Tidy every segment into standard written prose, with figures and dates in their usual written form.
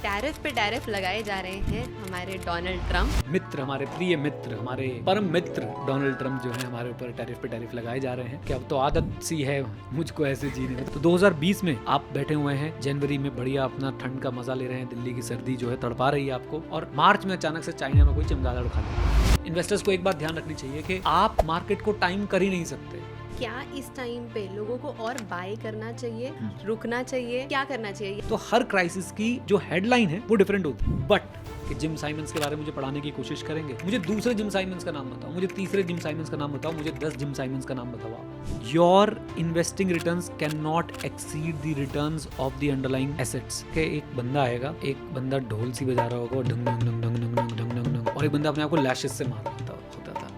Tariff पे tariff लगाए जा रहे हैं हमारे डोनाल्ड ट्रंप। मित्र, हमारे प्रिय मित्र, हमारे परम मित्र डोनाल्ड ट्रंप जो है हमारे ऊपर टैरिफ पे टैरिफ लगाए जा रहे हैं कि अब तो आदत सी है मुझको ऐसे जीने में। तो 2020 में आप बैठे हुए हैं, जनवरी में बढ़िया अपना ठंड का मजा ले रहे हैं, दिल्ली की सर्दी जो है तड़पा रही है आपको, और मार्च में अचानक से चाइना में कोई चमगादड़ खा लिया। इन्वेस्टर्स को एक बात ध्यान रखनी चाहिए कि आप मार्केट को टाइम कर ही नहीं सकते। क्या इस टाइम पे लोगों को और बाय करना चाहिए, रुकना चाहिए, क्या करना चाहिए? तो हर क्राइसिस की जो हेडलाइन है वो डिफरेंट होती है। बट कि जिम साइमंस के बारे में मुझे पढ़ाने की कोशिश करेंगे, मुझे दूसरे जिम साइमंस का नाम बताओ, मुझे तीसरे जिम साइमंस का नाम बताओ, मुझे 10 जिम साइमंस का नाम बताओ। Your investing returns can not exceed the returns of the underlying assets. के एक बंदा आएगा, एक बंदा ढोल सी बजा रहा होगा, ढंग ढंग ढंग ढंग ढंग ढंग ढंग ढंग, और एक बंदा अपने आप को लैशेस से मार रहा होता था।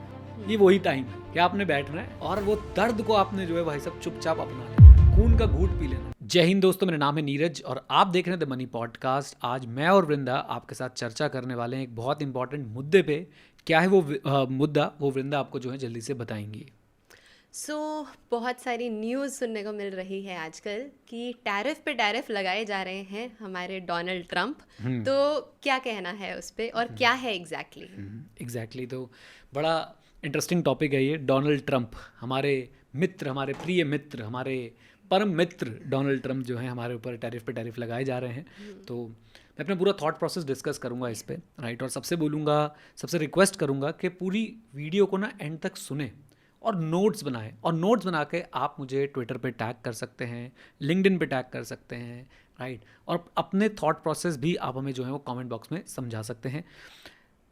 ये वही टाइम है कि आपने बैठना है और वो दर्द को आपने जो है भाई सब चुपचाप अपना लेना, खून का घूंट पी लेना। जय हिंद दोस्तों, मेरा नाम है नीरज और आप देख रहे हैं द मनी पॉडकास्ट। आज मैं और वृंदा आपके साथ चर्चा करने वाले हैं एक बहुत इंपॉर्टेंट मुद्दे पे। क्या है वो मुद्दा, वो वृंदा आपको जो है जल्दी से बताएंगी। बहुत सारी न्यूज़ सुनने को मिल रही है आजकल कि टैरिफ पे टैरिफ लगाए जा रहे हैं हमारे डोनाल्ड ट्रंप। तो क्या कहना है उस पे और क्या है एग्जैक्टली? तो बड़ा इंटरेस्टिंग टॉपिक है ये। डोनाल्ड ट्रंप, हमारे मित्र, हमारे प्रिय मित्र, हमारे परम मित्र डोनाल्ड ट्रंप जो है हमारे ऊपर टैरिफ पे टैरिफ लगाए जा रहे हैं। तो मैं अपना पूरा थॉट प्रोसेस डिस्कस करूंगा इस पे, राइट। और सबसे रिक्वेस्ट करूंगा कि पूरी वीडियो को ना एंड तक सुने और नोट्स बनाएं, और नोट्स बना के आप मुझे ट्विटर पे टैग कर सकते हैं, लिंक्डइन पे टैग कर सकते हैं, राइट। और अपने थॉट प्रोसेस भी आप हमें जो है वो कमेंट बॉक्स में समझा सकते हैं।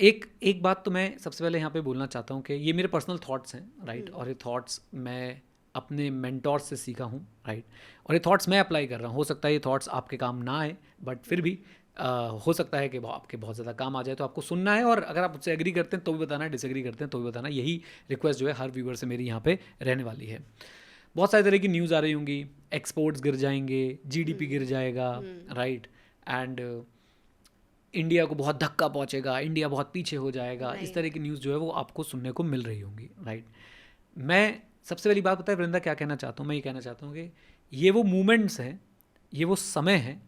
एक बात तो मैं सबसे पहले यहाँ पे बोलना चाहता हूँ कि ये मेरे पर्सनल थॉट्स हैं, राइट। और ये थॉट्स मैं अपने मेंटोर से सीखा हूँ, राइट। और ये थॉट्स मैं अप्लाई कर रहा हूँ। हो सकता है ये थॉट्स आपके काम ना आए, बट फिर भी हो सकता है कि वो आपके बहुत ज़्यादा काम आ जाए। तो आपको सुनना है, और अगर आप उससे एग्री करते हैं तो भी बताना, डिसएग्री करते हैं तो भी बताना। यही रिक्वेस्ट जो है हर व्यूअर से मेरी यहाँ पे रहने वाली है। बहुत सारी तरह की न्यूज़ आ रही होंगी, एक्सपोर्ट्स गिर जाएंगे, जीडीपी गिर जाएगा, राइट। एंड इंडिया को बहुत धक्का पहुंचेगा, इंडिया बहुत पीछे हो जाएगा, इस तरह की न्यूज़ जो है वो आपको सुनने को मिल रही होंगी, राइट। मैं सबसे पहली बात, पता है वृंदा क्या कहना चाहता हूँ? मैं ये कहना चाहता हूँ कि ये वो मूवमेंट्स हैं, ये वो समय है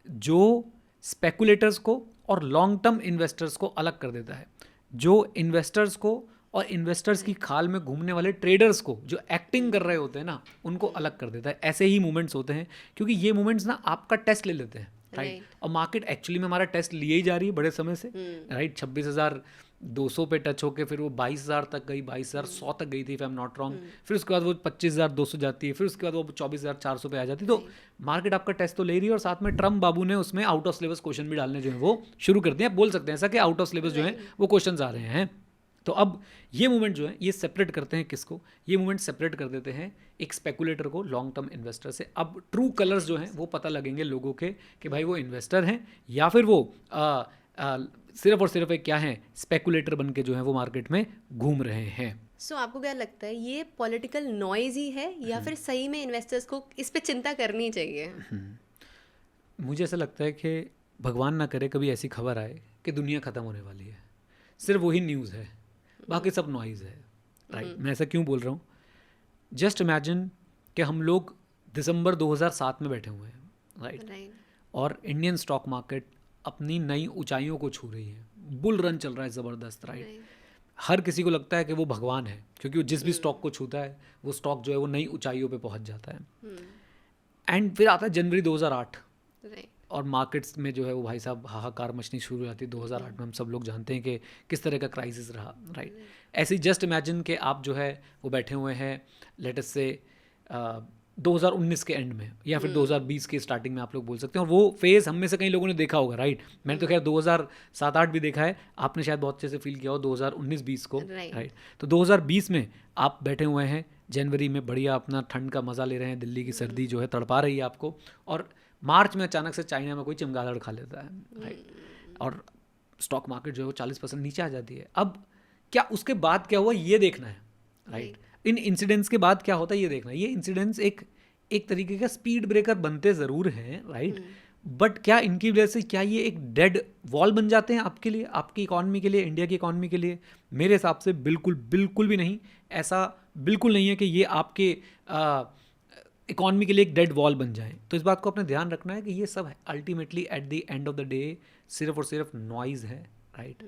जो स्पेकुलेटर्स को और लॉन्ग टर्म इन्वेस्टर्स को अलग कर देता है, जो इन्वेस्टर्स को और इन्वेस्टर्स की खाल में घूमने वाले ट्रेडर्स को, जो एक्टिंग कर रहे होते हैं ना, उनको अलग कर देता है। ऐसे ही मूवमेंट्स होते हैं, क्योंकि ये मूवमेंट्स ना आपका टेस्ट ले लेते हैं, राइट। और मार्केट एक्चुअली में हमारा टेस्ट लिए ही जा रही है बड़े समय से, राइट। 26,200 पे टच होके फिर वो 22,000 तक गई, 22,100 तक गई थी if I am not wrong. फिर उसके बाद वो 25,200 जाती है, फिर उसके बाद वो 24,400 पे आ जाती है। तो मार्केट आपका टेस्ट तो ले रही है, और साथ में ट्रम्प बाबू ने उसमें आउट ऑफ सिलेबस क्वेश्चन भी डालने जो है वो शुरू कर दिए। आप बोल सकते हैं ऐसा कि आउट ऑफ सिलेबस जो है वो क्वेश्चन आ रहे हैं। तो अब ये मूवमेंट जो है ये सेपरेट करते हैं किसको? ये मूवमेंट सेपरेट कर देते हैं एक स्पेकुलेटर को लॉन्ग टर्म इन्वेस्टर से। अब ट्रू कलर्स जो हैं वो पता लगेंगे लोगों के कि भाई वो इन्वेस्टर हैं या फिर वो सिर्फ और सिर्फ एक क्या है, स्पेकुलेटर बन के जो है वो मार्केट में घूम रहे हैं। आपको क्या लगता है, ये पॉलिटिकल नॉइज ही है या फिर सही में इन्वेस्टर्स को इस पे चिंता करनी चाहिए? मुझे ऐसा लगता है कि भगवान ना करे कभी ऐसी खबर आए कि दुनिया ख़त्म होने वाली है, सिर्फ वही न्यूज़ है, बाकी सब नॉइज़ है, राइट। मैं ऐसा क्यों बोल रहा हूँ? जस्ट इमेजिन कि हम लोग दिसंबर 2007 में बैठे हुए हैं, राइट। और इंडियन स्टॉक मार्केट अपनी नई ऊंचाइयों को छू रही है, बुल रन चल रहा है ज़बरदस्त, राइट। हर किसी को लगता है कि वो भगवान है, क्योंकि वो जिस भी स्टॉक को छूता है वो स्टॉक जो है वो नई ऊंचाइयों पे पहुंच जाता है। एंड फिर आता है जनवरी 2008, और मार्केट्स में जो है वो भाई साहब हाहाकार मचनी शुरू हो जाती है। 2008 में हम सब लोग जानते हैं कि किस तरह का क्राइसिस रहा, राइट। ऐसे ही जस्ट इमेजिन कि आप जो है वो बैठे हुए हैं लेट अस से 2019 के एंड में या फिर 2020 के स्टार्टिंग में, आप लोग बोल सकते हैं। और वो फेज़ हम में से कई लोगों ने देखा होगा, राइट। मैंने तो खैर 2007-8 भी देखा है, आपने शायद बहुत अच्छे से फील किया हो 2019-20 को, राइट। तो 2020 में आप बैठे हुए हैं, जनवरी में बढ़िया अपना ठंड का मज़ा ले रहे हैं, दिल्ली की सर्दी जो है तड़पा रही है आपको, और मार्च में अचानक से चाइना में कोई चमगादड़ खा लेता है, राइट। और स्टॉक मार्केट जो है वो 40% नीचे आ जाती है। अब क्या उसके बाद क्या हुआ ये देखना है, राइट। इन इंसिडेंट्स के बाद क्या होता है ये देखना है। ये इंसिडेंट्स एक तरीके का स्पीड ब्रेकर बनते ज़रूर हैं, राइट। बट क्या इनकी वजह से क्या ये एक डेड वॉल बन जाते हैं आपके लिए, आपकी इकॉनमी के लिए, इंडिया की इकॉनमी के लिए? मेरे हिसाब से बिल्कुल भी नहीं। ऐसा बिल्कुल नहीं है कि ये आपके इकॉनमी के लिए एक डेड वॉल बन जाए। तो इस बात को अपने ध्यान रखना है कि ये सब ultimately at the end of the day सिर्फ और सिर्फ नॉइज़ है, राइट।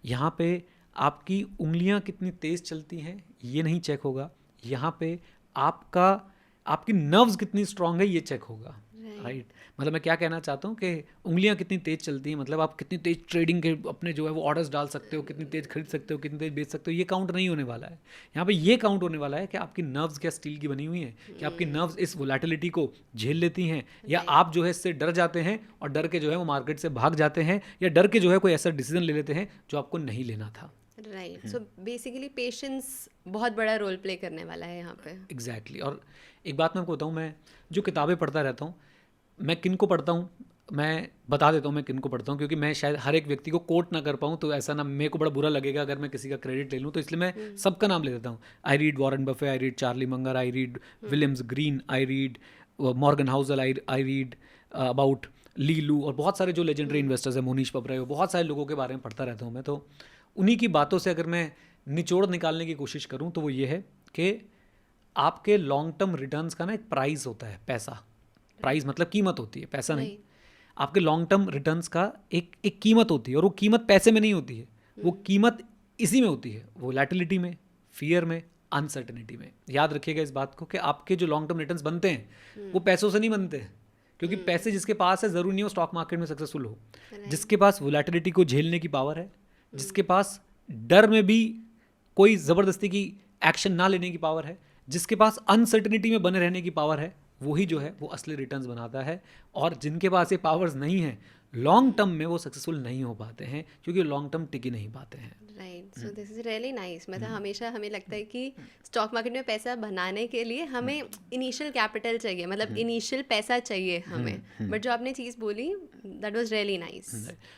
यहाँ पे आपकी उंगलियाँ कितनी तेज़ चलती हैं ये नहीं चेक होगा, यहाँ पे आपकी नर्व्स कितनी स्ट्रांग है ये चेक होगा, राइट। मतलब मैं क्या कहना चाहता हूँ कि उंगलियाँ कितनी तेज़ चलती हैं, मतलब आप कितनी तेज़ ट्रेडिंग के अपने जो है वो ऑर्डर्स डाल सकते हो, कितनी तेज़ खरीद सकते हो, कितनी तेज़ बेच सकते हो, ये काउंट नहीं होने वाला है। यहाँ पे ये काउंट होने वाला है कि आपकी नर्व्स क्या स्टील की बनी हुई हैं, कि आपकी नर्व्स इस वोलेटिलिटी को झेल लेती हैं, या आप जो है इससे डर जाते हैं और डर के जो है वो मार्केट से भाग जाते हैं, या डर के जो है कोई ऐसा डिसीजन ले लेते हैं जो आपको नहीं लेना था। राइट, सो बेसिकली पेशेंस बहुत बड़ा रोल प्ले करने वाला है यहाँ पे। एग्जैक्टली। और एक बात मैं आपको बताऊँ, मैं जो किताबें पढ़ता रहता हूँ, मैं किन को पढ़ता हूँ मैं बता देता हूँ मैं किन को पढ़ता हूँ, क्योंकि मैं शायद हर एक व्यक्ति को कोट ना कर पाऊँ, तो ऐसा ना मेरे को बड़ा बुरा लगेगा अगर मैं किसी का क्रेडिट ले लूँ, तो इसलिए मैं सबका नाम ले देता हूँ। I read Warren Buffett, I read Charlie Munger, I read Williams Green, I read Morgan Housel, I read about Li Lu, और बहुत सारे जो लेजेंडरी इन्वेस्टर्स हैं, मोनीश पबराय, बहुत सारे लोगों के बारे में पढ़ता रहता हूँ मैं। तो उन्हीं की बातों से अगर मैं निचोड़ निकालने की कोशिश करूँ तो वो ये है कि आपके लॉन्ग टर्म रिटर्न्स का ना एक प्राइस होता है, पैसा। प्राइस मतलब कीमत होती है, पैसा नहीं। आपके लॉन्ग टर्म रिटर्न्स का एक कीमत होती है, और वो कीमत पैसे में नहीं होती है, वो कीमत इसी में होती है, वोलेटिलिटी में, फियर में, अनसर्टेनिटी में। याद रखिएगा इस बात को कि आपके जो लॉन्ग टर्म रिटर्न्स बनते हैं वो पैसों से नहीं बनते, क्योंकि पैसे जिसके पास है ज़रूरी नहीं हो स्टॉक मार्केट में सक्सेसफुल हो। जिसके पास वोलेटिलिटी को झेलने की पावर है, जिसके पास डर में भी कोई ज़बरदस्ती की एक्शन ना लेने की पावर है, जिसके पास अनसर्टेनिटी में बने रहने की पावर है, वही जो है वो असली रिटर्न्स बनाता है। और जिनके पास ये पावर्स नहीं है, लॉन्ग टर्म में वो सक्सेसफुल नहीं हो पाते हैं, क्योंकि लॉन्ग टर्म टिक ही नहीं पाते हैं। Right, so this is really nice. मतलब हमेशा हमें लगता है कि स्टॉक मार्केट में पैसा बनाने के लिए हमें इनिशियल कैपिटल चाहिए, मतलब इनिशियल पैसा चाहिए हमें, बट जो आपने चीज़ बोली दैट वाज रियली नाइस।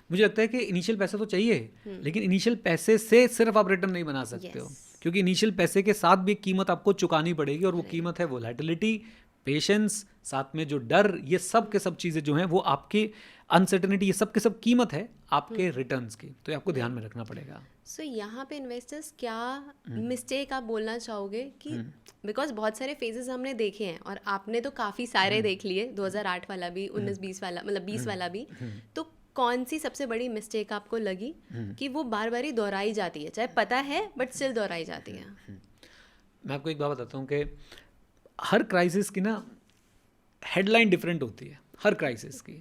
मुझे लगता है कि इनिशियल पैसा तो चाहिए, लेकिन इनिशियल पैसे से सिर्फ आप रिटर्न नहीं बना सकते हो, क्योंकि इनिशियल पैसे के साथ भी कीमत आपको चुकानी पड़ेगी, और वो कीमत है वोलेटिलिटी, पेशेंस, साथ में जो डर, ये सब के सब चीज़ें जो हैं वो आपकी अनसर्टेनिटी, ये सब के सब कीमत है आपके रिटर्न्स की। तो ये आपको ध्यान में रखना पड़ेगा। सो यहाँ पे इन्वेस्टर्स क्या मिस्टेक आप बोलना चाहोगे कि बिकॉज बहुत सारे फेजेस हमने देखे हैं, और आपने तो काफ़ी सारे देख लिए, 2008 वाला भी, 19-20 वाला, मतलब 20 वाला भी, तो कौन सी सबसे बड़ी मिस्टेक आपको लगी कि वो बार बार ही दोहराई जाती है, चाहे पता है बट स्टिल दोहराई जाती है? मैं आपको एक बात बताता हूँ कि हर क्राइसिस की ना हेडलाइन डिफरेंट होती है, हर क्राइसिस की।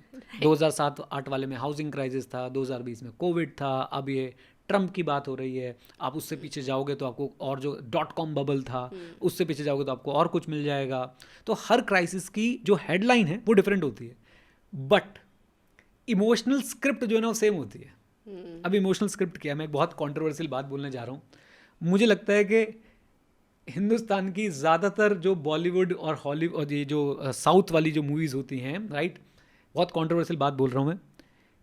2007-8 वाले में हाउसिंग क्राइसिस था, 2020 में कोविड था, अब ये ट्रम्प की बात हो रही है। आप उससे पीछे जाओगे तो आपको और जो .com बबल था, उससे पीछे जाओगे तो आपको और कुछ मिल जाएगा। तो हर क्राइसिस की जो हेडलाइन है वो डिफरेंट होती है, बट इमोशनल स्क्रिप्ट जो है ना वो सेम होती है। अब इमोशनल स्क्रिप्ट क्या है, मैं एक बहुत कॉन्ट्रोवर्शियल बात बोलने जा रहा हूँ। मुझे लगता है कि हिंदुस्तान की ज़्यादातर जो बॉलीवुड और हॉलीवुड और ये जो साउथ वाली जो मूवीज़ होती हैं, राइट, बहुत कॉन्ट्रोवर्शियल बात बोल रहा हूँ मैं,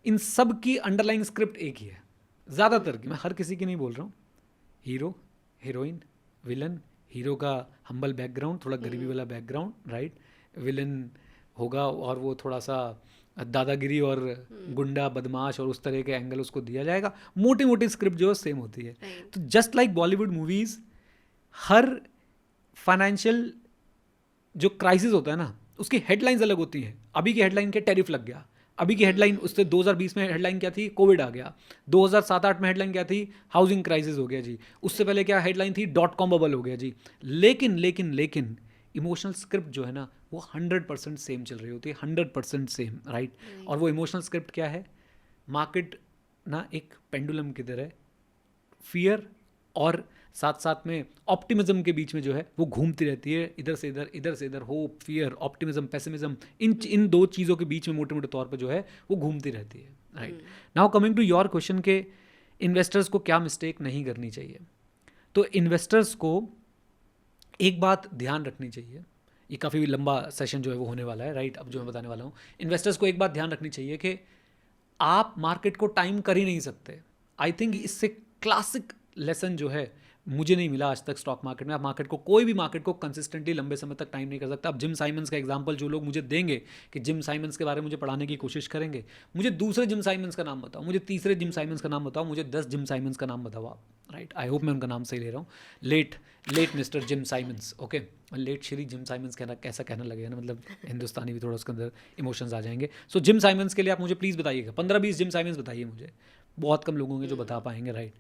इन सब की अंडरलाइन स्क्रिप्ट एक ही है, ज़्यादातर की, मैं हर किसी की नहीं बोल रहा हूँ। हीरो, हीरोइन, विलन, हीरो का हम्बल बैकग्राउंड, थोड़ा गरीबी वाला बैकग्राउंड, राइट, विलन होगा और वो थोड़ा सा दादागिरी और गुंडा बदमाश और उस तरह के एंगल उसको दिया जाएगा। मोटी मोटी स्क्रिप्ट जो है सेम होती है। तो जस्ट लाइक बॉलीवुड मूवीज़, हर फाइनेंशियल जो क्राइसिस होता है ना उसकी हेडलाइंस अलग होती हैं। अभी की हेडलाइन क्या, टैरिफ लग गया। अभी की हेडलाइन उससे 2020 में हेडलाइन क्या थी, कोविड आ गया। 2007-8 में हेडलाइन क्या थी, हाउसिंग क्राइसिस हो गया जी। उससे पहले क्या हेडलाइन थी, .com बबल हो गया जी। लेकिन लेकिन लेकिन इमोशनल स्क्रिप्ट जो है ना वो 100% सेम चल रही होती है, 100% सेम, राइट। और वो इमोशनल स्क्रिप्ट क्या है, मार्केट ना एक पेंडुलम की तरह फियर और साथ साथ में ऑप्टिमिज्म के बीच में जो है वो घूमती रहती है, इधर से इधर, इधर से इधर, होप, फियर, ऑप्टिमिज्म, पेसिमिज्म, इन दो चीज़ों के बीच में मोटे मोटे तौर पे जो है वो घूमती रहती है, right. Now coming to your question के इन्वेस्टर्स को क्या मिस्टेक नहीं करनी चाहिए, तो इन्वेस्टर्स को एक बात ध्यान रखनी चाहिए। ये काफ़ी लंबा सेशन जो है वो होने वाला है, राइट। अब जो मैं बताने वाला हूँ, इन्वेस्टर्स को एक बात ध्यान रखनी चाहिए कि आप मार्केट को टाइम कर ही नहीं सकते। आई थिंक इससे क्लासिक लेसन जो है मुझे नहीं मिला आज तक स्टॉक मार्केट में। आप मार्केट को, कोई भी मार्केट को कंसिस्टेंटली लंबे समय तक टाइम नहीं कर सकता। अब जिम साइमंस का एग्जांपल जो लोग मुझे देंगे कि जिम साइमंस के बारे में मुझे पढ़ाने की कोशिश करेंगे, मुझे दूसरे जिम साइमंस का नाम बताओ, मुझे तीसरे जिम साइमंस का नाम बताओ, मुझे 10 जिम साइमंस का नाम बताओ आप, राइट। आई होप मैं उनका नाम सही ले रहा हूँ। Let Mr Jim Simons, okay. Let Shri Jim Simons कहना कैसा कहना लगेगा ना, मतलब हिंदुस्तानी भी थोड़ा उसके अंदर इमोशंस आ जाएंगे। सो जिम साइमंस के लिए आप मुझे प्लीज़ बताइएगा, 15-20 जिम साइमंस बताइए मुझे, बहुत कम लोग होंगे जो बता पाएंगे, right.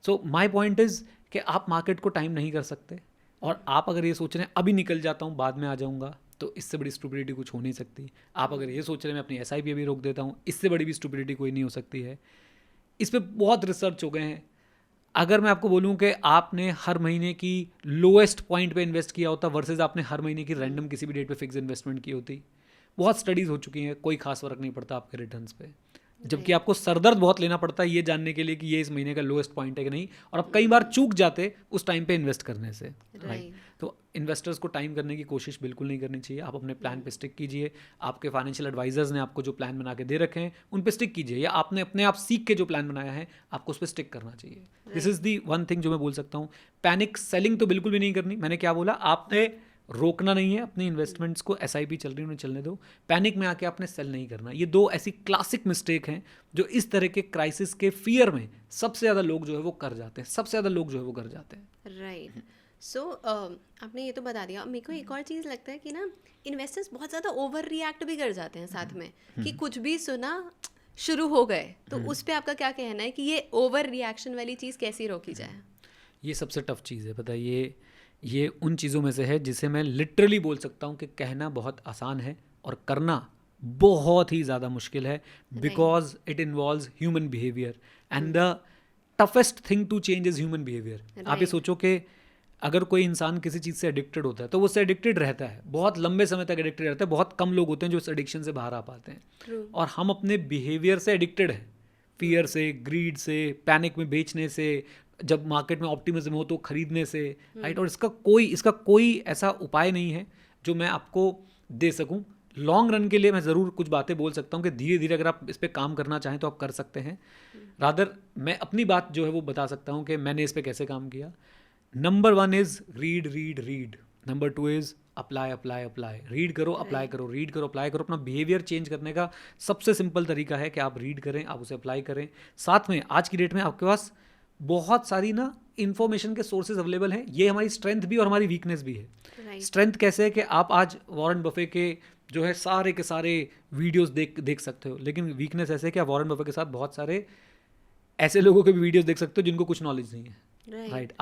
So my point is कि आप मार्केट को टाइम नहीं कर सकते, और आप अगर ये सोच रहे हैं अभी निकल जाता हूँ बाद में आ जाऊँगा, तो इससे बड़ी स्टुपिडिटी कुछ हो नहीं सकती। आप अगर ये सोच रहे हैं मैं अपनी SIP अभी रोक देता हूँ, इससे बड़ी भी स्टुपिडिटी कोई नहीं हो सकती है। इस पर बहुत रिसर्च हो गए हैं। अगर मैं आपको बोलूं कि आपने हर महीने की लोएस्ट पॉइंट पे इन्वेस्ट किया होता वर्सेस आपने हर महीने की रैंडम किसी भी डेट पे फिक्स इन्वेस्टमेंट की होती, बहुत स्टडीज़ हो चुकी हैं, कोई खास फर्क नहीं पड़ता आपके रिटर्न्स पे। जबकि आपको सरदर्द बहुत लेना पड़ता है ये जानने के लिए कि ये इस महीने का लोएस्ट पॉइंट है कि नहीं, और आप कई बार चूक जाते उस टाइम पे इन्वेस्ट करने से, राइट। तो इन्वेस्टर्स को टाइम करने की कोशिश बिल्कुल नहीं करनी चाहिए। आप अपने प्लान पे स्टिक कीजिए। आपके फाइनेंशियल एडवाइजर्स ने आपको जो प्लान बना के दे रखे हैं उन पे स्टिक कीजिए, या आपने अपने आप सीख के जो प्लान बनाया है आपको उस पर स्टिक करना चाहिए। This is the one thing जो मैं बोल सकता हूँ। पैनिक सेलिंग तो बिल्कुल भी नहीं करनी। मैंने क्या बोला, आपने रोकना नहीं है अपनी इन्वेस्टमेंट्स को, SIP चल रही है उन्हें चलने दो। पैनिक में आके आपने सेल नहीं करना। ये दो ऐसी क्लासिक मिस्टेक हैं जो इस तरह के क्राइसिस के फियर में सबसे ज़्यादा लोग जो है वो कर जाते हैं, सबसे ज़्यादा लोग जो है वो कर जाते हैं, राइट। सो आपने ये तो बता दिया। मेरे को एक और चीज़ लगता है कि ना इन्वेस्टर्स बहुत ज़्यादा ओवर रिएक्ट भी कर जाते हैं साथ में, कि कुछ भी सुना शुरू हो गए। तो उस पर आपका क्या कहना है कि ये ओवर रिएक्शन वाली चीज़ कैसी रोकी जाए? ये सबसे टफ चीज़ है, पता है। ये उन चीज़ों में से है जिसे मैं लिटरली बोल सकता हूँ कि कहना बहुत आसान है और करना बहुत ही ज़्यादा मुश्किल है, because it involves human behaviour, and the toughest thing to change is human behaviour. आप ये सोचो कि अगर कोई इंसान किसी चीज़ से एडिक्टेड होता है तो वो उससे एडिक्टेड रहता है, बहुत लंबे समय तक एडिक्टेड रहता है। बहुत कम लोग होते हैं जो उस एडिक्शन से बाहर आ पाते हैं। और हम अपने बिहेवियर से एडिक्टेड हैं, फियर से, ग्रीड से, पैनिक में बेचने से, जब मार्केट में ऑप्टिमिज्म हो तो खरीदने से, राइट। और इसका कोई ऐसा उपाय नहीं है जो मैं आपको दे सकूं। लॉन्ग रन के लिए मैं ज़रूर कुछ बातें बोल सकता हूं कि धीरे धीरे अगर आप इस पर काम करना चाहें तो आप कर सकते हैं। रादर मैं अपनी बात जो है वो बता सकता हूं कि मैंने इस पर कैसे काम किया। Number 1 is read. Number 2 is apply. Read करो, अप्लाई करो, रीड करो, अप्लाई करो। अपना बिहेवियर चेंज करने का सबसे सिंपल तरीका है कि आप रीड करें, आप उसे अप्लाई करें। साथ में आज की डेट में आपके पास बहुत सारी ना इन्फॉर्मेशन के सोर्सेज अवेलेबल हैं। ये हमारी स्ट्रेंथ भी और हमारी वीकनेस भी है। स्ट्रेंथ कैसे है कि आप आज वॉरेन बफे के जो है सारे के सारे वीडियोस देख सकते हो, लेकिन वीकनेस ऐसे है कि आप वॉरेन बफे के साथ बहुत सारे ऐसे लोगों के भी वीडियोस देख सकते हो जिनको कुछ नॉलेज नहीं है, राइट।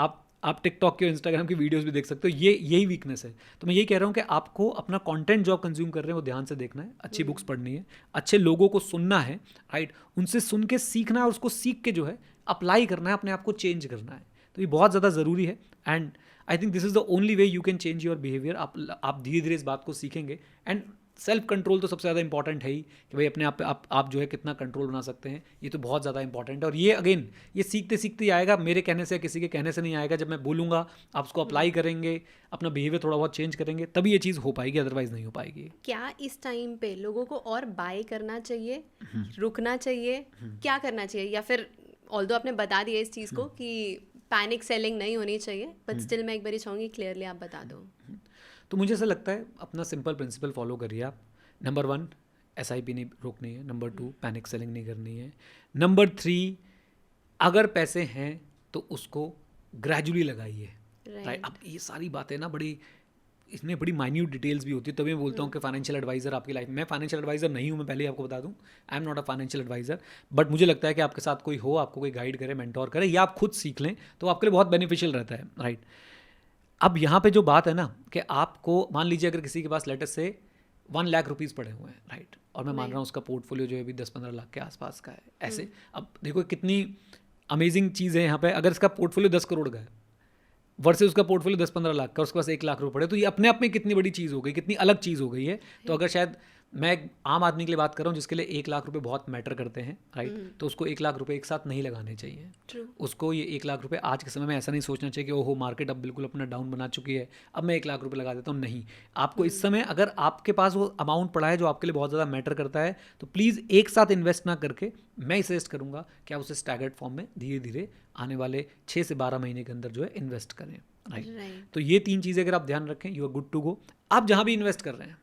आप टिकटॉक के, इंस्टाग्राम की वीडियोस भी देख सकते हो। यही वीकनेस है। तो मैं यही कह रहा हूँ कि आपको अपना कंटेंट जो आप कंज्यूम कर रहे हैं वो ध्यान से देखना है, अच्छी बुक्स पढ़नी है, अच्छे लोगों को सुनना है, राइट। उनसे सुन के सीखना है और उसको सीख के जो है अप्लाई करना है, अपने आप को चेंज करना है। तो ये बहुत ज़्यादा ज़रूरी है, and I think this is the only way you can change your behaviour. आप धीरे धीरे इस बात को सीखेंगे। एंड सेल्फ कंट्रोल तो सबसे ज़्यादा इंपॉर्टेंट है ही, कि भाई अपने आप पे आप जो है कितना कंट्रोल बना सकते हैं। ये तो बहुत ज़्यादा इंपॉर्टेंट है, और ये अगेन ये सीखते सीखते ही आएगा। मेरे कहने से, किसी के कहने से नहीं आएगा। जब मैं बोलूँगा आप उसको अप्लाई करेंगे, अपना बिहेवियर थोड़ा बहुत चेंज करेंगे, तभी ये चीज़ हो पाएगी, अदरवाइज नहीं हो पाएगी। क्या इस टाइम पे लोगों को और बाय करना चाहिए, रुकना चाहिए, क्या करना चाहिए? या फिर ऑल्दो आपने बता दिया इस चीज़ को कि पैनिक सेलिंग नहीं होनी चाहिए, बट स्टिल मैं एक बार चाहूँगी क्लियरली आप बता दो। तो मुझे ऐसा लगता है अपना सिंपल प्रिंसिपल फॉलो करिए आप। नंबर 1 SIP नहीं रोकनी है। नंबर 2 पैनिक सेलिंग नहीं करनी है। नंबर 3 अगर पैसे हैं तो उसको ग्रेजुअली लगाइए, राइट। अब ये सारी बातें ना इसमें बड़ी माइन्यूट डिटेल्स भी होती है। तभी मैं बोलता हूँ कि फाइनेंशियल एडवाइज़र आपकी लाइफ में, मैं फाइनेंशियल एडवाइज़र नहीं हूँ, मैं पहले आपको बता दूँ, I am not a financial advisor. But मुझे लगता है कि आपके साथ कोई हो, आपको कोई गाइड करे, मेंटोर करे, या आप खुद सीख लें तो आपके लिए बहुत बेनिफिशियल रहता है, राइट। अब यहाँ पे जो बात है ना कि आपको मान लीजिए अगर किसी के पास लेटर से 1 लाख रुपीज़ पड़े हुए हैं, राइट, और मैं मान रहा हूँ उसका पोर्टफोलियो जो है अभी 10-15 लाख के आसपास का है, ऐसे। अब देखो कितनी अमेजिंग चीज़ है यहाँ पे। अगर इसका पोर्टफोलियो 10 करोड़ का है वर्सेस उसका पोर्टफोलियो 10-15 लाख का, उसके पास 1 लाख रुपये पड़े, तो ये अपने आप में कितनी बड़ी चीज़ हो गई, कितनी अलग चीज़ हो गई है। तो अगर शायद मैं एक आम आदमी के लिए बात कर रहा हूँ जिसके लिए 1 लाख रुपए बहुत मैटर करते हैं, राइट? तो उसको 1 लाख रुपए एक साथ नहीं लगाने चाहिए। ट्रू। उसको ये 1 लाख रुपए आज के समय में ऐसा नहीं सोचना चाहिए कि ओहो मार्केट अब बिल्कुल अपना डाउन बना चुकी है, अब मैं 1 लाख रुपए लगा देता हूँ। नहीं, आपको इस समय अगर आपके पास वो अमाउंट पड़ा है जो आपके लिए बहुत ज़्यादा मैटर करता है, तो प्लीज़ एक साथ इन्वेस्ट ना करके मैं सजेस्ट करूँगा कि आप उसे स्टैगर्ड फॉर्म में धीरे धीरे आने वाले 6 से 12 महीने के अंदर जो है इन्वेस्ट करें, राइट? तो ये 3 चीज़ें अगर आप ध्यान रखें, you are good to go. आप जहाँ भी इन्वेस्ट कर रहे हैं,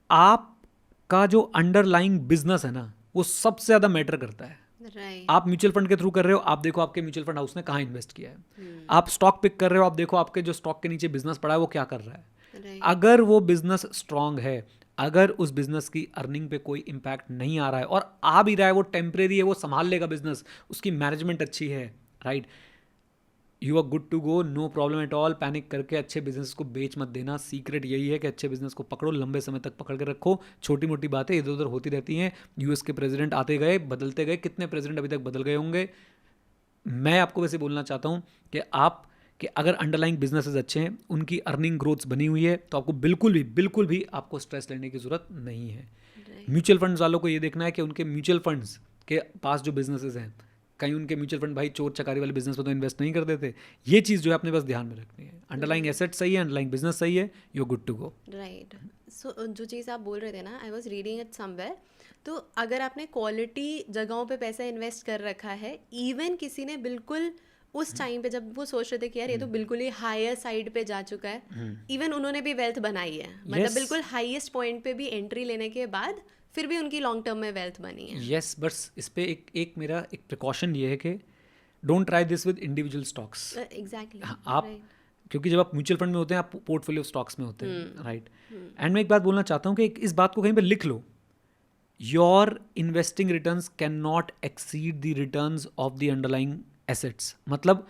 आपका जो अंडरलाइंग बिजनेस है ना, वो सबसे ज़्यादा मैटर करता है। आप म्यूचुअल फंड के थ्रू कर रहे हो, आप देखो आपके म्यूचुअल फंड हाउस ने कहाँ इन्वेस्ट किया है। आप स्टॉक पिक कर रहे हो, आप देखो आपके जो स्टॉक के नीचे बिजनेस पड़ा है वो क्या कर रहा है। अगर वो बिजनेस स्ट्रांग है, अगर उस बिजनेस की अर्निंग पे कोई इम्पैक्ट नहीं आ रहा है और आ भी रहा है, वो टेम्परेरी है, वो संभाल लेगा बिजनेस, उसकी मैनेजमेंट अच्छी है, right, you are good to go, no problem at all. Panic करके अच्छे बिजनेस को बेच मत देना। सीक्रेट यही है कि अच्छे बिजनेस को पकड़ो, लंबे समय तक पकड़ के रखो। छोटी मोटी बातें इधर उधर होती रहती हैं। यूएस के प्रेसिडेंट आते गए, बदलते गए, कितने प्रेसिडेंट अभी तक बदल गए होंगे। मैं आपको वैसे बोलना चाहता हूँ कि अगर अंडरलाइंग बिजनेसेस अच्छे हैं, उनकी अर्निंग ग्रोथ्स बनी हुई है, तो आपको बिल्कुल भी आपको स्ट्रेस लेने की जरूरत नहीं है। म्यूचुअल फंड्स वालों को ये देखना है कि उनके म्यूचुअल फंड्स के पास जो बिजनेसेस हैं, कहीं उनके म्यूचुअल फंड भाई चोर चकारी वाले बिजनेस में तो इन्वेस्ट नहीं कर देते। ये चीज़ जो है अपने पास ध्यान में रखनी है। अंडरलाइंग एसेट सही है, अंडरलाइंग बिजनेस सही है, you good to go, right. So जो चीज़ आप बोल रहे थे ना, I was reading it somewhere, तो अगर आपने क्वालिटी जगहों पे पैसा इन्वेस्ट कर रखा है, इवन किसी ने बिल्कुल उस टाइम पे जब वो सोच रहे थे कि यार ये तो बिल्कुल ही हायर साइड पे जा चुका है, इवन उन्होंने भी वेल्थ बनाई है, मतलब बिल्कुल हाईएस्ट पॉइंट पे भी एंट्री लेने के बाद फिर भी उनकी लॉन्ग टर्म में वेल्थ बनी है। यस, बस इस पे एक मेरा एक प्रिकॉशन ये है कि don't try this with individual stocks. Exactly. आप क्योंकि जब आप म्यूचुअल फंड में होते हैं, आप पोर्टफोलियो स्टॉक्स में होते हैं, राइट? एंड मैं एक बात बोलना चाहता हूँ कि इस बात को कहीं पे लिख लो, your investing returns can not exceed the returns of the underlying assets. मतलब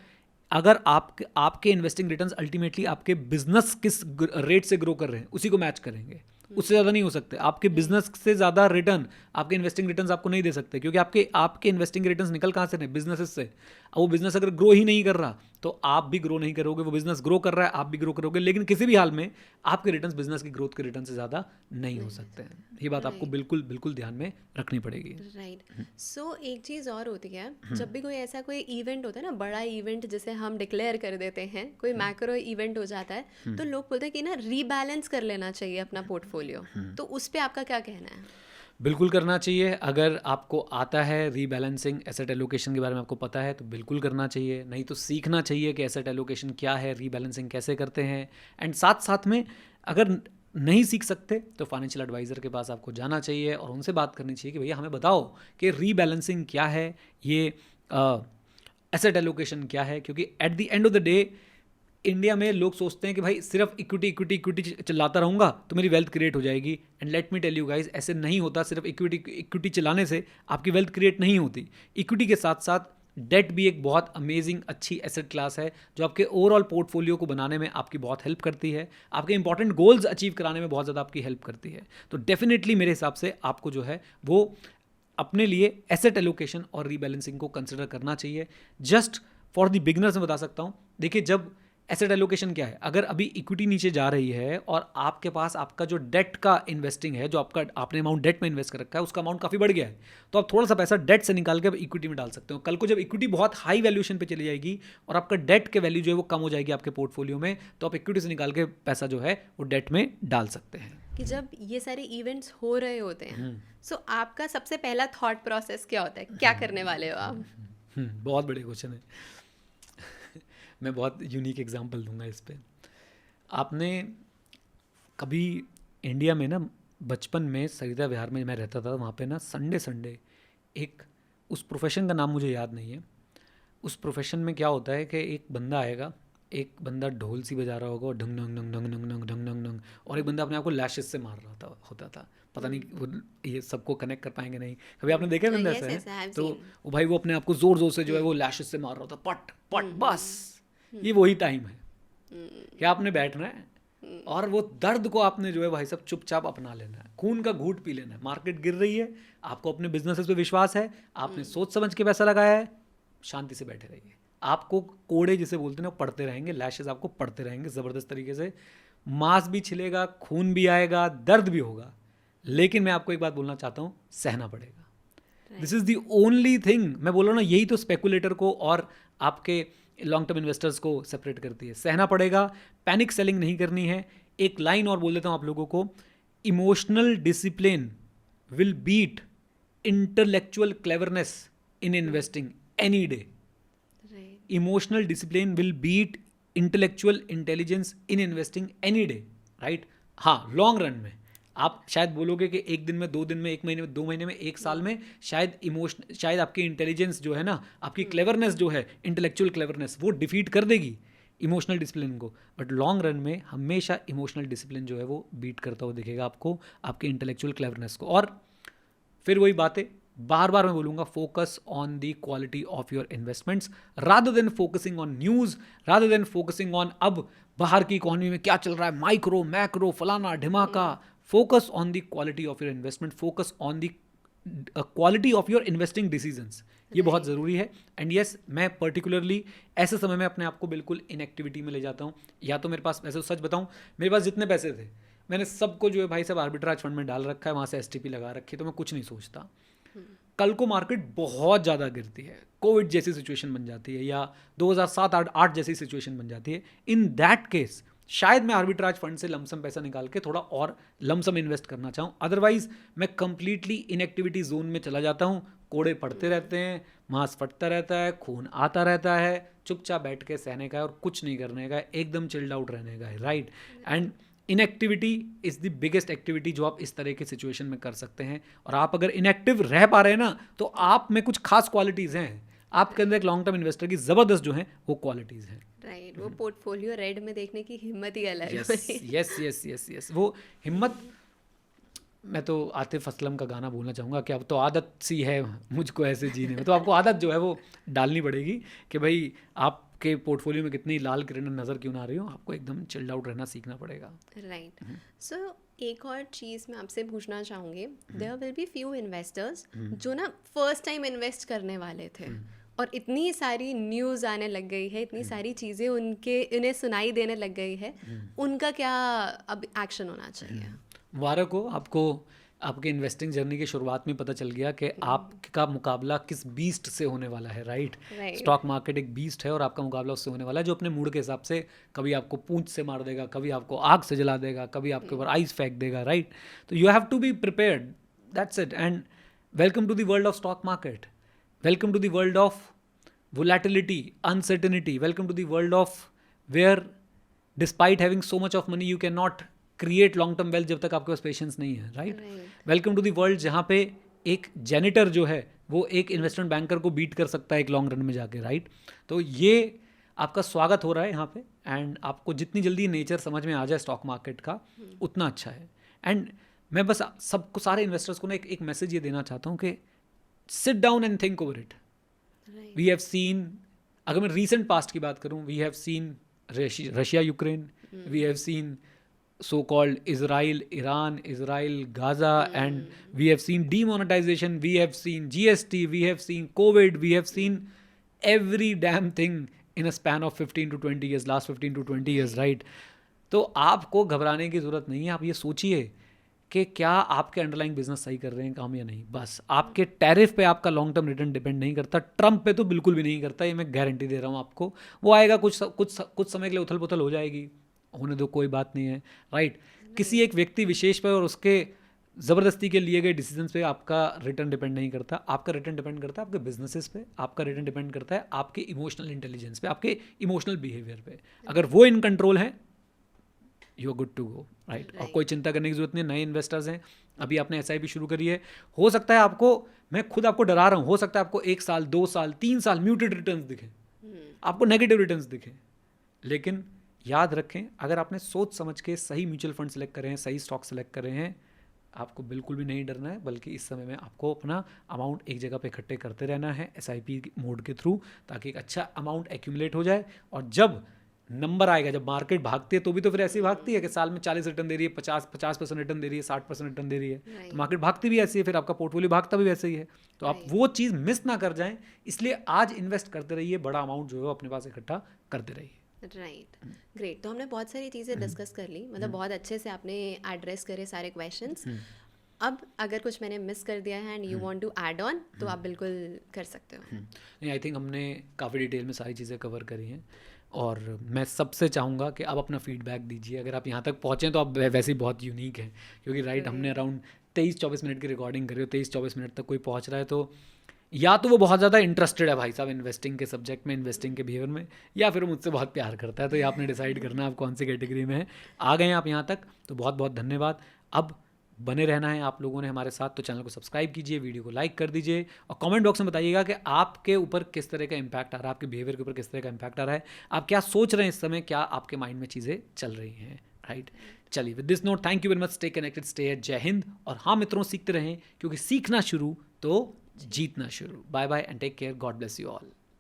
अगर आपके इन्वेस्टिंग रिटर्न्स अल्टीमेटली आपके बिजनेस किस रेट से ग्रो कर रहे हैं उसी को मैच करेंगे, उससे ज़्यादा नहीं हो सकते। आपके बिजनेस से ज़्यादा रिटर्न आपके इन्वेस्टिंग रिटर्न्स आपको नहीं दे सकते, क्योंकि आपके इन्वेस्टिंग रिटर्न्स निकल कहाँ से रहे? बिजनेसेस से। अब वो बिजनेस अगर ग्रो ही नहीं कर रहा तो आप भी ग्रो नहीं करोगे, वो बिजनेस ग्रो कर रहा है, आप भी ग्रो करोगे, लेकिन किसी भी हाल में आपके रिटर्न्स बिजनेस की ग्रोथ के रिटर्न से ज़्यादा नहीं हो सकते हैं। ये बात आपको बिल्कुल ध्यान में रखनी पड़ेगी, राइट। सो एक चीज़ और होती है, जब भी कोई इवेंट होता है ना, बड़ा इवेंट जिसे हम डिक्लेयर कर देते हैं, कोई मैक्रो इवेंट हो जाता है, तो लोग बोलते हैं कि ना रीबैलेंस कर लेना चाहिए अपना पोर्टफोलियो, तो उस पर आपका क्या कहना है? बिल्कुल करना चाहिए। अगर आपको आता है रीबैलेंसिंग, एसेट एलोकेशन के बारे में आपको पता है, तो बिल्कुल करना चाहिए। नहीं तो सीखना चाहिए कि एसेट एलोकेशन क्या है, रीबैलेंसिंग कैसे करते हैं। एंड साथ में अगर नहीं सीख सकते तो फाइनेंशियल एडवाइज़र के पास आपको जाना चाहिए और उनसे बात करनी चाहिए कि भैया हमें बताओ कि रीबैलेंसिंग क्या है, ये एसेट एलोकेशन क्या है। क्योंकि at the end of the day India में लोग सोचते हैं कि भाई सिर्फ इक्विटी चलाता रहूँगा तो मेरी वेल्थ क्रिएट हो जाएगी। And let me tell you guys, ऐसे नहीं होता। सिर्फ इक्विटी चलाने से आपकी वेल्थ क्रिएट नहीं होती। इक्विटी के साथ साथ डेट भी एक बहुत अमेजिंग अच्छी एसेट क्लास है जो आपके ओवरऑल पोर्टफोलियो को बनाने में आपकी बहुत हेल्प करती है, आपके इंपॉर्टेंट गोल्स अचीव कराने में बहुत ज़्यादा आपकी हेल्प करती है। तो डेफिनेटली मेरे हिसाब से आपको जो है वो अपने लिए एसेट एलोकेशन और रीबैलेंसिंग को कंसिडर करना चाहिए। जस्ट फॉर द बिगिनर्स मैं बता सकता हूँ, देखिए जब एसेट एलोकेशन क्या है, अगर अभी इक्विटी नीचे जा रही है और आपके पास आपका जो डेट का इन्वेस्टिंग है, जो आपने अमाउंट डेट में इन्वेस्ट कर रखा है, उसका अमाउंट काफ़ी बढ़ गया है, तो आप थोड़ा सा पैसा डेट से निकाल के अब इक्विटी में डाल सकते हो। कल को जब इक्विटी बहुत हाई वैल्यूएशन पे चली जाएगी और आपका डेट के वैल्यू जो है वो कम हो जाएगी आपके पोर्टफोलियो में, तो आप इक्विटी से निकाल के पैसा जो है वो डेट में डाल सकते हैं। कि जब ये सारे इवेंट्स हो रहे होते हैं, सो आपका सबसे पहला थॉट प्रोसेस क्या होता है, क्या करने वाले हो आप? बहुत बड़े क्वेश्चन है। मैं बहुत यूनिक एग्जांपल दूंगा इस पे। आपने कभी इंडिया में ना, बचपन में सरिता विहार में मैं रहता था, वहाँ पे ना संडे एक, उस प्रोफेशन का नाम मुझे याद नहीं है, उस प्रोफेशन में क्या होता है कि एक बंदा आएगा, एक बंदा ढोल सी बजा रहा होगा और ढंग ढंग ढंग ढंग ढंग ढंग ढंग ढंग, और एक बंदा अपने आप को लैशेस से मार रहा होता था। पता नहीं वो ये सबको कनेक्ट कर पाएंगे नहीं, कभी आपने देखे बंदा ऐसे? तो वो भाई वो अपने आप को जोर से जो है वो लैशेस से मार रहा होता, पट पट, बस ये वही टाइम है कि आपने बैठना है और वो दर्द को आपने जो है भाई सब चुपचाप अपना लेना है, खून का घूंट पी लेना है। मार्केट गिर रही है, आपको अपने बिजनेसेस पे विश्वास है, आपने सोच समझ के पैसा लगाया है, शांति से बैठे रहिए। आपको कोड़े जिसे बोलते हैं पड़ते रहेंगे, लैशेस आपको पड़ते रहेंगे ज़बरदस्त तरीके से, मांस भी छिलेगा, खून भी आएगा, दर्द भी होगा, लेकिन मैं आपको एक बात बोलना चाहता हूँ, सहना पड़ेगा। This is the only thing. मैं बोल रहा हूँ ना, यही तो स्पेकुलेटर को और आपके लॉन्ग टर्म इन्वेस्टर्स को सेपरेट करती है। सहना पड़ेगा, पैनिक सेलिंग नहीं करनी है। एक लाइन और बोल देता हूँ आप लोगों को, emotional discipline will beat intellectual cleverness in investing any day. Emotional discipline will beat intellectual intelligence in investing any day, right. हाँ, लॉन्ग रन में आप शायद बोलोगे कि एक दिन में, 2 दिन में, 1 महीने में, 2 महीने में, 1 साल में शायद आपकी इंटेलिजेंस जो है ना, आपकी क्लेवरनेस जो है, इंटेलेक्चुअल क्लेवरनेस, वो डिफीट कर देगी इमोशनल डिसिप्लिन को। बट लॉन्ग रन में हमेशा इमोशनल डिसिप्लिन जो है वो बीट करता हुआ दिखेगा आपको, आपके इंटेलेक्चुअल क्लेवरनेस को। और फिर वही बातें बार बार मैं बोलूँगा, focus on the quality of your investments rather than focusing on news, rather than focusing on अब बाहर की इकोनॉमी में क्या चल रहा है, माइक्रो मैक्रो फलाना ढिमाका। Focus on the quality of your investment, focus on the quality of your investing decisions. ये बहुत ज़रूरी है। एंड यस, मैं पर्टिकुलरली ऐसे समय में अपने आप को बिल्कुल इनएक्टिविटी में ले जाता हूँ। या तो मेरे पास, वैसे सच बताऊँ, मेरे पास जितने पैसे थे मैंने सबको जो है भाई साहब आर्बिट्राज फंड में डाल रखा है, वहाँ से STP लगा रखी है, तो मैं कुछ नहीं सोचता। कल को मार्केट बहुत ज़्यादा गिरती है, कोविड जैसी सिचुएशन बन जाती है, या 2007-8 जैसी सिचुएशन बन जाती है, इन दैट केस शायद मैं आर्बिट्राज फंड से लमसम पैसा निकाल के थोड़ा और लमसम इन्वेस्ट करना चाहूँ। अदरवाइज मैं कंप्लीटली इनएक्टिविटी जोन में चला जाता हूँ। कोड़े पड़ते रहते हैं, मांस फटता रहता है, खून आता रहता है, चुपचाप बैठ के सहने का है और कुछ नहीं करने का है, एकदम चिल्ड आउट रहने का है, right. And inactivity is the biggest activity जो आप इस तरह की सिचुएशन में कर सकते हैं। और आप अगर इनएक्टिव रह पा रहे हैं ना, तो आप में कुछ खास क्वालिटीज़ हैं, आपके अंदर एक लॉन्ग टर्म इन्वेस्टर की ज़बरदस्त जो हैं वो क्वालिटीज़ हैं, राइट। वो पोर्टफोलियो रेड में देखने की हिम्मत ही अलग है। यस, वो हिम्मत। मैं तो आतिफ असलम का गाना बोलना चाहूँगा कि अब तो आदत सी है मुझको ऐसे जीने में। तो आपको आदत जो है वो डालनी पड़ेगी कि भाई आपके पोर्टफोलियो में कितनी लाल किरणें नज़र क्यों ना आ रही हो, आपको एकदम चिल्ड आउट रहना सीखना पड़ेगा, राइट। सो एक और चीज़ मैं आपसे पूछना चाहूँगी, there will be few investors जो ना फर्स्ट टाइम इन्वेस्ट करने वाले थे और इतनी सारी न्यूज़ आने लग गई है, इतनी सारी चीज़ें उन्हें सुनाई देने लग गई है, उनका क्या अब एक्शन होना चाहिए? मुबारक हो आपको, आपके इन्वेस्टिंग जर्नी की शुरुआत में पता चल गया कि आपका मुकाबला किस बीस्ट से होने वाला है, राइट। स्टॉक मार्केट एक बीस्ट है और आपका मुकाबला उससे होने वाला है जो अपने मूड के हिसाब से कभी आपको पूंछ से मार देगा, कभी आपको आग से जला देगा, कभी आपके ऊपर आइस फेंक देगा, राइट। तो you have to be prepared, that's it. And welcome to the world of stock market, welcome to the world of volatility, uncertainty, welcome to the world of where despite having so much of money you cannot create long term wealth जब तक आपके पास patience नहीं है, right. Welcome to the world जहाँ पे एक janitor जो है वो एक इन्वेस्टमेंट बैंकर को बीट कर सकता है एक लॉन्ग रन में जाके, राइट। तो ये आपका स्वागत हो रहा है यहाँ पे। एंड आपको जितनी जल्दी नेचर समझ में आ जाए स्टॉक मार्केट का उतना अच्छा है। एंड मैं बस सबको, सारे इन्वेस्टर्स को ना एक मैसेज ये देना चाहता हूँ कि sit down and think over it. We have seen, अगर मैं रीसेंट पास्ट की बात करूं, we have seen Russia Ukraine, we have seen so called Iran, Gaza, and we have seen demonetization, we have seen GST, we have seen COVID, we have seen every damn thing in a span of 15 to 20 years, last 15 to 20 years, right। तो आपको घबराने की ज़रूरत नहीं है। आप ये सोचिए कि क्या आपके अंडरलाइंग बिजनेस सही कर रहे हैं काम या नहीं। बस आपके टैरिफ पे आपका लॉन्ग टर्म रिटर्न डिपेंड नहीं करता, ट्रम्प पे तो बिल्कुल भी नहीं करता, ये मैं गारंटी दे रहा हूँ आपको। वो आएगा, कुछ समय के लिए उथल पुथल हो जाएगी, होने दो, कोई बात नहीं है, राइट। किसी एक व्यक्ति विशेष पर और उसके ज़बरदस्ती के लिए गए डिसीजंस पे आपका रिटर्न डिपेंड नहीं करता। आपका रिटर्न डिपेंड करता है आपके बिजनेसेस पे, आपका रिटर्न डिपेंड करता है आपके इमोशनल इंटेलिजेंस पे, आपके इमोशनल बिहेवियर पे। अगर वो इन कंट्रोल है, you are good to go, right. और कोई चिंता करने की जरूरत नहीं। नए इन्वेस्टर्स हैं, अभी आपने SIP शुरू करी है, हो सकता है आपको, मैं खुद आपको डरा रहा हूँ, हो सकता है आपको 1 साल 2 साल 3 साल म्यूटेड रिटर्न्स दिखें, आपको नेगेटिव रिटर्न्स दिखें। लेकिन याद रखें, अगर आपने सोच समझ के सही म्यूचुअल फंड सेलेक्ट करे हैं, सही स्टॉक सेलेक्ट करे हैं, आपको बिल्कुल भी नहीं डरना है। बल्कि इस समय में आपको अपना अमाउंट एक जगह पे इकट्ठे करते रहना है SIP मोड के थ्रू, ताकि एक अच्छा अमाउंट एक्यूमुलेट हो जाए। और जब नंबर आएगा, जब मार्केट भागती है तो भी तो फिर ऐसी भागती है कि साल में 40 रिटर्न दे रही है, 50% रिटर्न दे रही है, 60% रिटर्न दे रही है, तो मार्केट भागती भी ऐसी है, फिर आपका पोर्टफोलियो भागता भी वैसे ही है। तो आप वो चीज़ मिस ना कर जाएं, इसलिए आज इन्वेस्ट करते रहिए, बड़ा अमाउंट जो है वो अपने पास इकट्ठा करते रहिए। Right, great. तो हमने बहुत सारी चीज़ें डिस्कस कर ली, मतलब बहुत अच्छे से आपने एड्रेस करे सारे क्वेश्चंस। अब अगर कुछ मैंने मिस कर दिया है and you want to add on तो आप बिल्कुल कर सकते हो। नहीं, आई थिंक हमने काफ़ी डिटेल में सारी चीज़ें कवर करी हैं और मैं सबसे चाहूँगा कि आप अपना फीडबैक दीजिए। अगर आप यहाँ तक पहुँचें तो आप वैसे ही बहुत यूनिक हैं, क्योंकि राइट हमने अराउंड 23-24 मिनट की रिकॉर्डिंग करी हो, 23-24 मिनट तक कोई पहुँच रहा है तो या तो वो बहुत ज़्यादा इंटरेस्टेड है भाई साहब इन्वेस्टिंग के सब्जेक्ट में, इन्वेस्टिंग के बिहेवियर में, या फिर वो मुझसे बहुत प्यार करता है। तो ये आपने डिसाइड करना आप कौन सी कैटेगरी में है। आ गए हैं आप यहाँ तक तो बहुत बहुत धन्यवाद। अब बने रहना है आप लोगों ने हमारे साथ, तो चैनल को सब्सक्राइब कीजिए, वीडियो को लाइक कर दीजिए और कमेंट बॉक्स में बताइएगा कि आपके ऊपर किस तरह का इम्पैक्ट आ रहा है, आपके बिहेवियर के ऊपर किस तरह का इम्पैक्ट आ रहा है, आप क्या सोच रहे हैं इस समय, क्या आपके माइंड में चीज़ें चल रही हैं, राइट। चलिए with this note, thank you very much, stay connected, stay at, जय हिंद। और हाँ मित्रों, सीखते रहें, क्योंकि सीखना शुरू तो जीतना शुरू। Bye bye and take care, God bless you all.